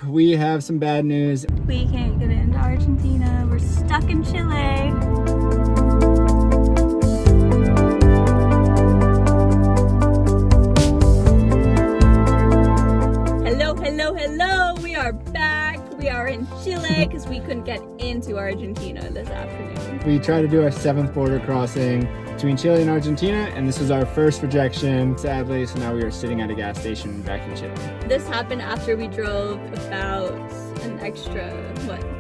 we have some bad news. We can't get into Argentina. We're stuck in Chile. Hello. We are back. We are in Chile because we couldn't get into Argentina this afternoon. We tried to do our 7th border crossing between Chile and Argentina, and this was our first rejection, sadly, so now we are sitting at a gas station back in Chile. This happened after we drove about an extra,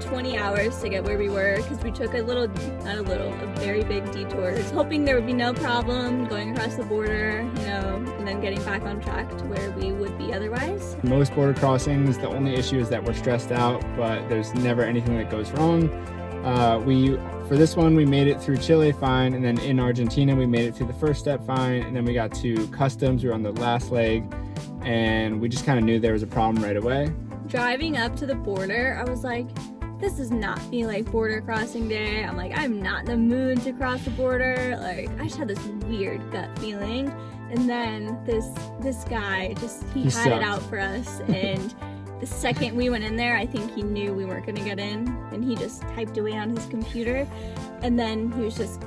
20 hours to get where we were, because we took a very big detour, just hoping there would be no problem going across the border, and then getting back on track to where we would be otherwise. Most border crossings, the only issue is that we're stressed out, but there's never anything that goes wrong. For this one, we made it through Chile fine, and then in Argentina, we made it through the first step fine, and then we got to customs. We were on the last leg, and we just kind of knew there was a problem right away. Driving up to the border, I was like, this does not feel like border crossing day. I'm like, I'm not in the mood to cross the border. Like, I just had this weird gut feeling. And then this guy he had sucked. It out for us, and the second we went in there, I think he knew we weren't gonna get in, and he just typed away on his computer, and then he was just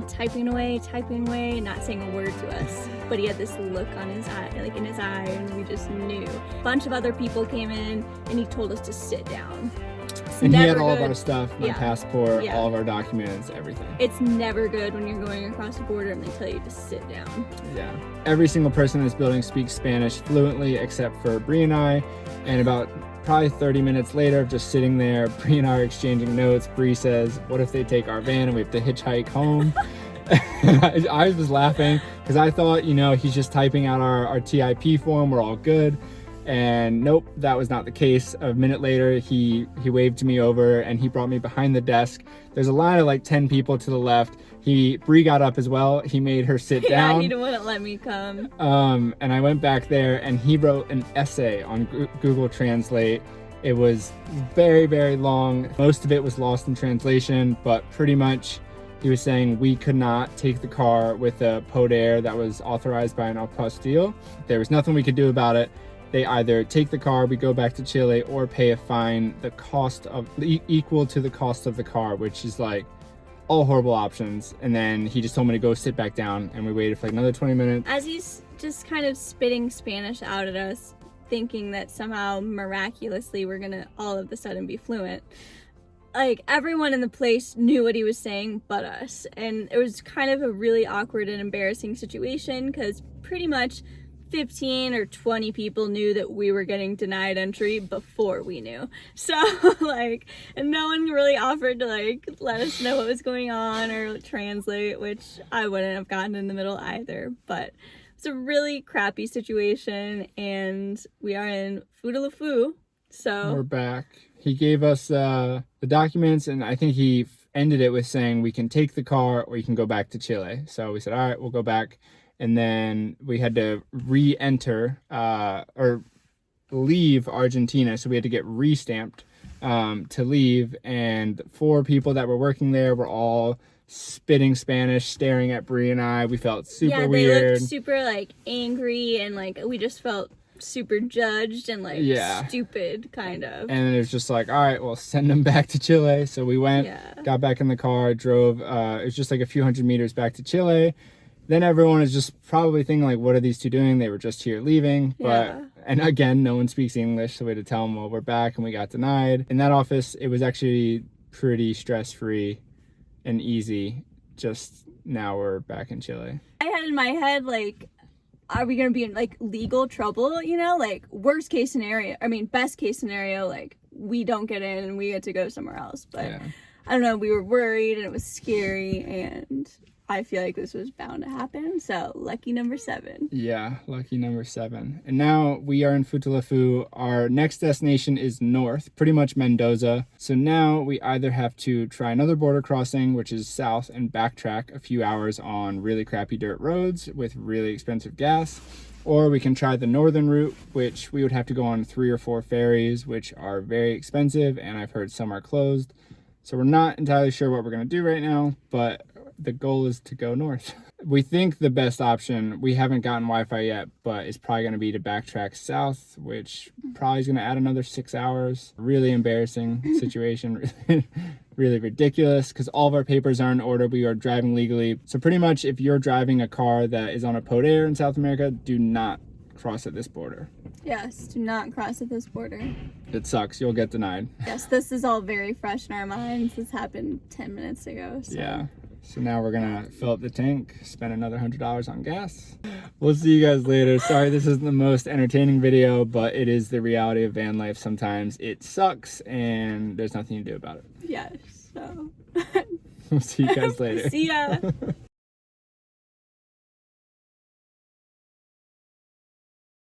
typing away, not saying a word to us. But he had this look on his eye, in his eye, and we just knew. A bunch of other people came in, and he told us to sit down. And he had all of our stuff, my passport, Yeah. all of our documents, everything. It's never good when you're going across the border and they tell you to sit down. Yeah. Every single person in this building speaks Spanish fluently except for Bri and I. And about probably 30 minutes later of just sitting there, Bri and I are exchanging notes. Bri says, what if they take our van and we have to hitchhike home? I was laughing because I thought, he's just typing out our TIP form. We're all good. And nope, that was not the case. A minute later, he waved to me over and he brought me behind the desk. There's a line of like 10 people to the left. Bri got up as well. He made her sit down. Yeah, he wouldn't let me come. And I went back there and he wrote an essay on Google Translate. It was very, very long. Most of it was lost in translation, but pretty much he was saying we could not take the car with a poder that was authorized by an apostille. There was nothing we could do about it. They either take the car, we go back to Chile, or pay a fine equal to the cost of the car, which is like all horrible options. And then he just told me to go sit back down, and we waited for like another 20 minutes. As he's just kind of spitting Spanish out at us, thinking that somehow miraculously we're gonna all of a sudden be fluent. Like, everyone in the place knew what he was saying but us. And it was kind of a really awkward and embarrassing situation because pretty much 15 or 20 people knew that we were getting denied entry before we knew. So, and no one really offered to, let us know what was going on or translate, which I wouldn't have gotten in the middle either. But it's a really crappy situation, and we are in Futaleufu, so... We're back. He gave us the documents, and I think he ended it with saying we can take the car or you can go back to Chile. So we said, all right, we'll go back. And then we had to re-enter or leave Argentina. So we had to get re-stamped to leave. And 4 people that were working there were all spitting Spanish, staring at Bri and I. We felt super weird. Yeah, they looked super angry, and we just felt super judged and stupid, kind of. And it was just like, all right, well, send them back to Chile. So we went, got back in the car, drove. It was just like a few hundred meters back to Chile. Then everyone is just probably thinking, what are these two doing? They were just here leaving. And again, no one speaks English, so we had to tell them, well, we're back, and we got denied. In that office, it was actually pretty stress-free and easy. Just now we're back in Chile. I had in my head, are we going to be in, legal trouble, worst case scenario, best case scenario, we don't get in and we get to go somewhere else. But I don't know, we were worried and it was scary, and I feel like this was bound to happen, so lucky number 7. Yeah, lucky number 7. And now we are in Futaleufu. Our next destination is north, pretty much Mendoza. So now we either have to try another border crossing, which is south, and backtrack a few hours on really crappy dirt roads with really expensive gas, or we can try the northern route, which we would have to go on 3 or 4 ferries, which are very expensive, and I've heard some are closed. So we're not entirely sure what we're going to do right now, but the goal is to go north. We think the best option, we haven't gotten Wi-Fi yet, but it's probably going to be to backtrack south, which probably is going to add another 6 hours. Really embarrassing situation. Really ridiculous, because all of our papers are in order. We are driving legally. So pretty much if you're driving a car that is on a poder in South America, do not cross at this border. Yes, do not cross at this border. It sucks. You'll get denied. Yes, this is all very fresh in our minds. This happened 10 minutes ago. So. Yeah. So now we're gonna fill up the tank, spend another $100 on gas. We'll see you guys later. Sorry this isn't the most entertaining video, but it is the reality of van life. Sometimes it sucks and there's nothing to do about it. Yes, so. We'll see you guys later. See ya.